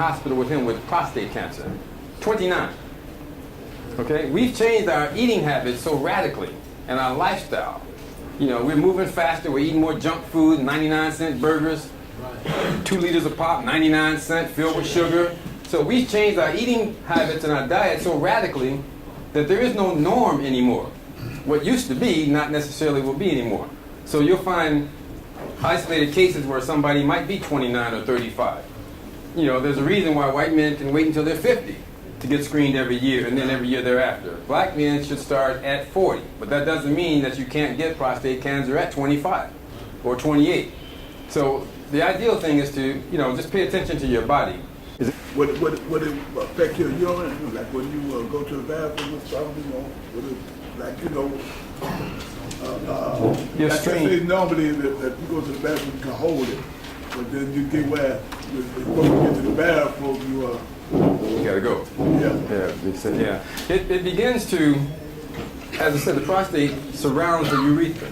hospital with him with prostate cancer. 29. Okay, we've changed our eating habits so radically and our lifestyle. You know, we're moving faster, we're eating more junk food, 99-cent burgers, 2 liters of pop, 99-cent, filled with sugar. So we've changed our eating habits and our diet so radically that there is no norm anymore. What used to be, not necessarily will be anymore. So you'll find isolated cases where somebody might be 29 or 35. You know, there's a reason why white men can wait until they're 50 to get screened every year, and then every year thereafter. Black men should start at 40, but that doesn't mean that you can't get prostate cancer at 25 or 28. So the ideal thing is to, you know, just pay attention to your body. Would it affect your urine? Like when you go to the bathroom or something, you know, would it, like, you know, your like stream. I say normally that you go to the bathroom, you can hold it, but then you get where, before you get to the bathroom, you gotta go. Yeah. It begins to, as I said, the prostate surrounds the urethra.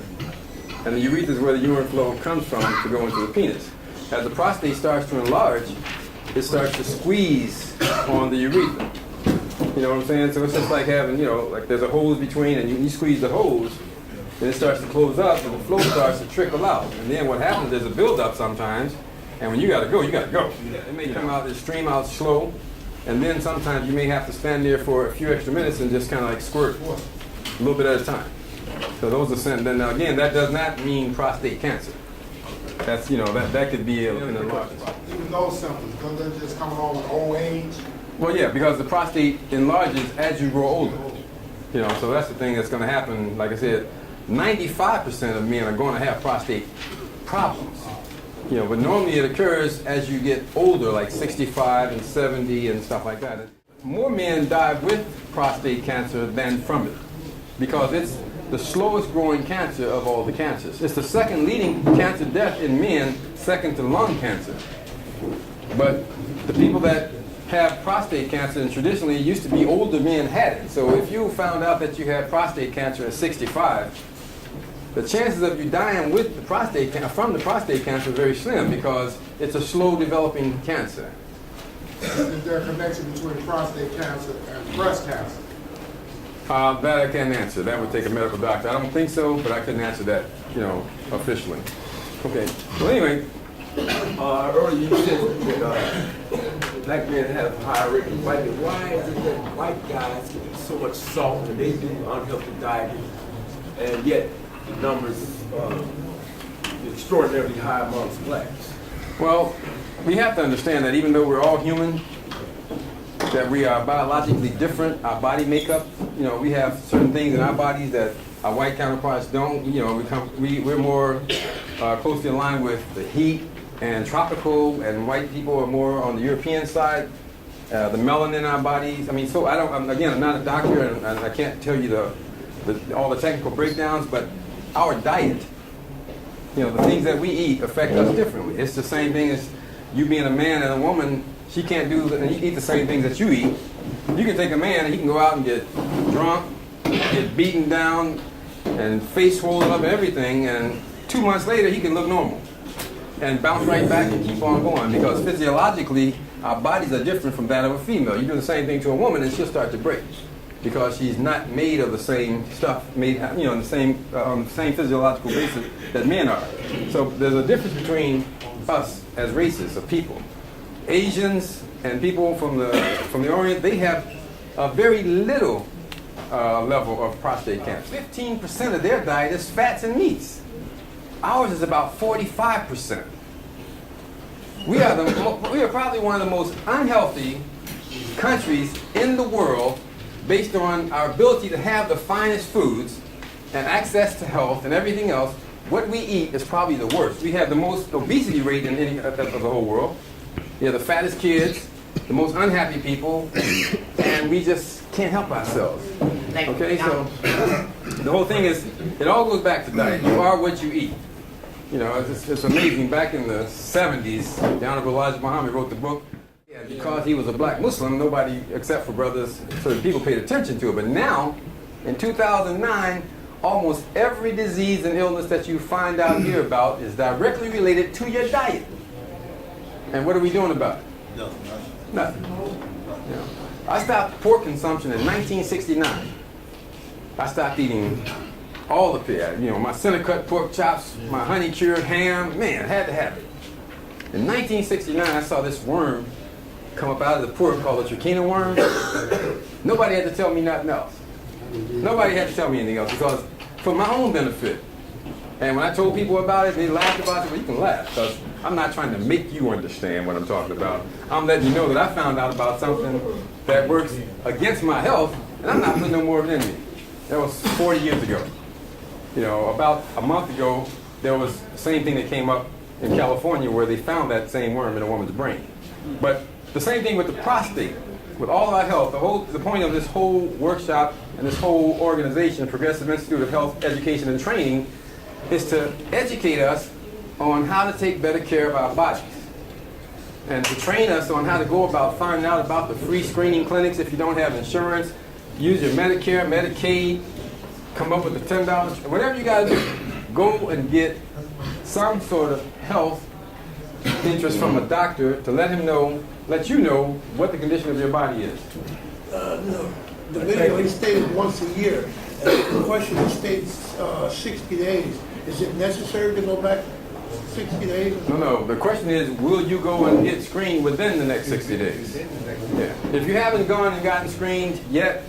And the urethra is where the urine flow comes from to go into the penis. As the prostate starts to enlarge, it starts to squeeze on the urethra. You know what I'm saying? So it's just like having, you know, like there's a hose between, and you squeeze the hose, and it starts to close up, and the flow starts to trickle out. And then what happens, there's a buildup sometimes, and when you gotta go, you gotta go. It may come out, it stream out slow, and then sometimes you may have to stand there for a few extra minutes and just kind of like squirt a little bit at a time. So those are sent. Then again, that does not mean prostate cancer. That's, you know, that could be an enlargement. Even those symptoms, doesn't that just come along with old age? Well, yeah, because the prostate enlarges as you grow older. You know, so that's the thing that's going to happen. Like I said, 95% of men are going to have prostate problems. You know, but normally it occurs as you get older, like 65 and 70 and stuff like that. More men die with prostate cancer than from it, because it's the slowest growing cancer of all the cancers. It's the second leading cancer death in men, second to lung cancer. But the people that have prostate cancer, and traditionally it used to be older men had it. So if you found out that you had prostate cancer at 65, the chances of you dying with the prostate from the prostate cancer is very slim, because it's a slow developing cancer. Is there a connection between prostate cancer and breast cancer? That I can't answer. That would take a medical doctor. I don't think so, but I couldn't answer that, you know, officially. Okay. Well, anyway. Earlier you said that black men have a higher rate of white men. Why is it that white guys get so much salt and they do unhealthy dieting, and yet the numbers extraordinarily high amongst blacks? Well, we have to understand that even though we're all human, that we are biologically different, our body makeup, you know, we have certain things in our bodies that our white counterparts don't. You know, we're more closely aligned with the heat and tropical, and white people are more on the European side. The melanin in our bodies. I mean, so I'm not a doctor, and I can't tell you all the technical breakdowns, but our diet, you know, the things that we eat affect us differently. It's the same thing as you being a man and a woman. She can't eat the same things that you eat. You can take a man and he can go out and get drunk, get beaten down, and face swollen up and everything, and 2 months later he can look normal and bounce right back and keep on going, because physiologically our bodies are different from that of a female. You do the same thing to a woman and she'll start to break, because she's not made of the same stuff, made, you know, on the same physiological basis that men are. So there's a difference between us as races of people. Asians and people from the Orient, they have a very little level of prostate cancer. 15% of their diet is fats and meats. Ours is about 45%. We are probably one of the most unhealthy countries in the world, based on our ability to have the finest foods and access to health and everything else. What we eat is probably the worst. We have the most obesity rate in any of the whole world. We have the fattest kids, the most unhappy people, and we just can't help ourselves. Okay, so the whole thing is, it all goes back to diet. You are what you eat. You know, it's amazing. Back in the 70s, the Honorable Elijah Muhammad wrote the book. And because he was a black Muslim, nobody except for brothers, so people paid attention to it. But now, in 2009, almost every disease and illness that you find out here about is directly related to your diet. And what are we doing about it? No, nothing. Nothing. You know, I stopped pork consumption in 1969. I stopped eating all the pig. You know, my center cut pork chops, my honey cured ham. Man, I had to have it. In 1969, I saw this worm come up out of the pork called a trichina worm. Nobody had to tell me nothing else. Nobody had to tell me anything else because for my own benefit. And when I told people about it, they laughed about it. Well, you can laugh because I'm not trying to make you understand what I'm talking about. I'm letting you know that I found out about something that works against my health, and I'm not putting no more of it in me. That was 40 years ago. You know, about a month ago, there was the same thing that came up in California where they found that same worm in a woman's brain. But the same thing with the prostate. With all our health, the point of this whole workshop and this whole organization, Progressive Institute of Health, Education, and Training, is to educate us on how to take better care of our bodies and to train us on how to go about finding out about the free screening clinics if you don't have insurance, use your Medicare, Medicaid, come up with the $10, whatever you got to do. Go and get some sort of health interest from a doctor to let you know what the condition of your body is. No. The video he stated once a year. The question states 60 days. Is it necessary to go back 60 days? No. The question is, will you go and get screened within the next 60 days? Yeah. If you haven't gone and gotten screened yet,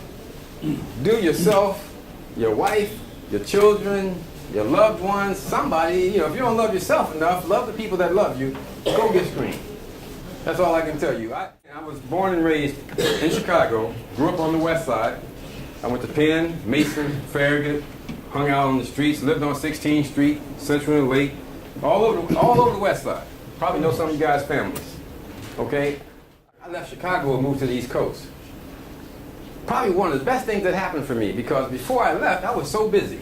do yourself, your wife, your children, your loved ones, somebody, you know, if you don't love yourself enough, love the people that love you, go get screened. That's all I can tell you. I was born and raised in Chicago, grew up on the west side. I went to Penn, Mason, Farragut, hung out on the streets, lived on 16th Street, Central and Lake, all over the west side. Probably know some of you guys' families, okay? I left Chicago and moved to the East Coast. Probably one of the best things that happened for me because before I left, I was so busy.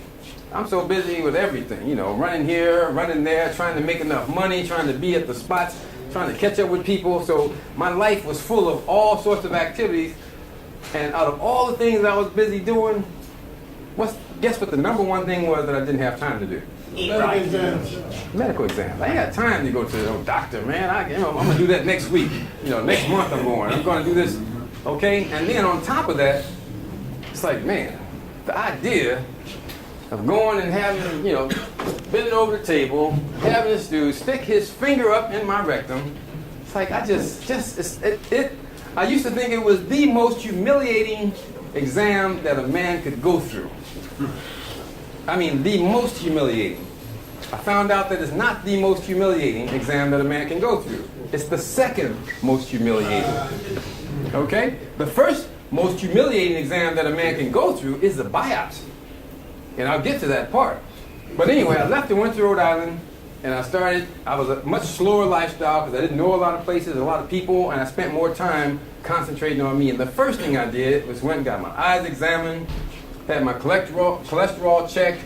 I'm so busy with everything, you know, running here, running there, trying to make enough money, trying to be at the spots, trying to catch up with people. So my life was full of all sorts of activities. And out of all the things I was busy doing, guess what the number one thing was that I didn't have time to do? Medical exams. Medical exams. I ain't got time to go to the doctor, man. I'm going to do that next week. You know, next month I'm going to do this, okay? And then on top of that, it's like, man, the idea of going and having, you know, bending over the table, having this dude stick his finger up in my rectum. It's like I I used to think it was the most humiliating exam that a man could go through. I mean, the most humiliating. I found out that it's not the most humiliating exam that a man can go through. It's the second most humiliating. Okay? The first most humiliating exam that a man can go through is the biopsy. And I'll get to that part. But anyway, I left and went to Rhode Island, and I was a much slower lifestyle because I didn't know a lot of places, a lot of people, and I spent more time concentrating on me. And the first thing I did was went and got my eyes examined, had my cholesterol checked,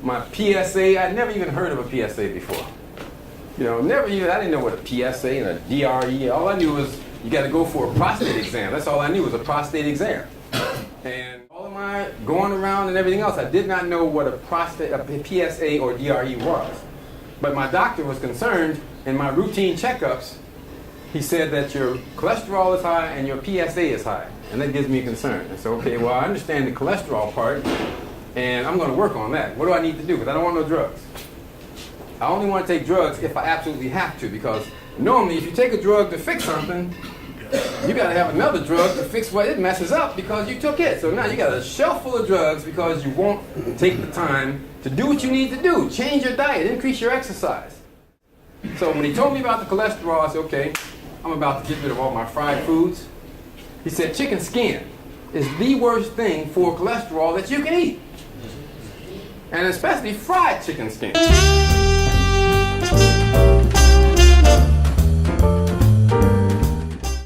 my PSA. I'd never even heard of a PSA before. You know, I didn't know what a PSA and a DRE, all I knew was you got to go for a prostate exam. That's all I knew was a prostate exam. And all of my going around and everything else, I did not know what a PSA or DRE was. But my doctor was concerned in my routine checkups. He said that your cholesterol is high and your PSA is high. And that gives me concern. I said, okay, well, I understand the cholesterol part, and I'm going to work on that. What do I need to do? Because I don't want no drugs. I only want to take drugs if I absolutely have to, because normally if you take a drug to fix something, you got to have another drug to fix what it messes up because you took it. So now you got a shelf full of drugs because you won't take the time to do what you need to do. Change your diet, increase your exercise. So when he told me about the cholesterol, I said, okay, I'm about to get rid of all my fried foods. He said, chicken skin is the worst thing for cholesterol that you can eat. And especially fried chicken skin.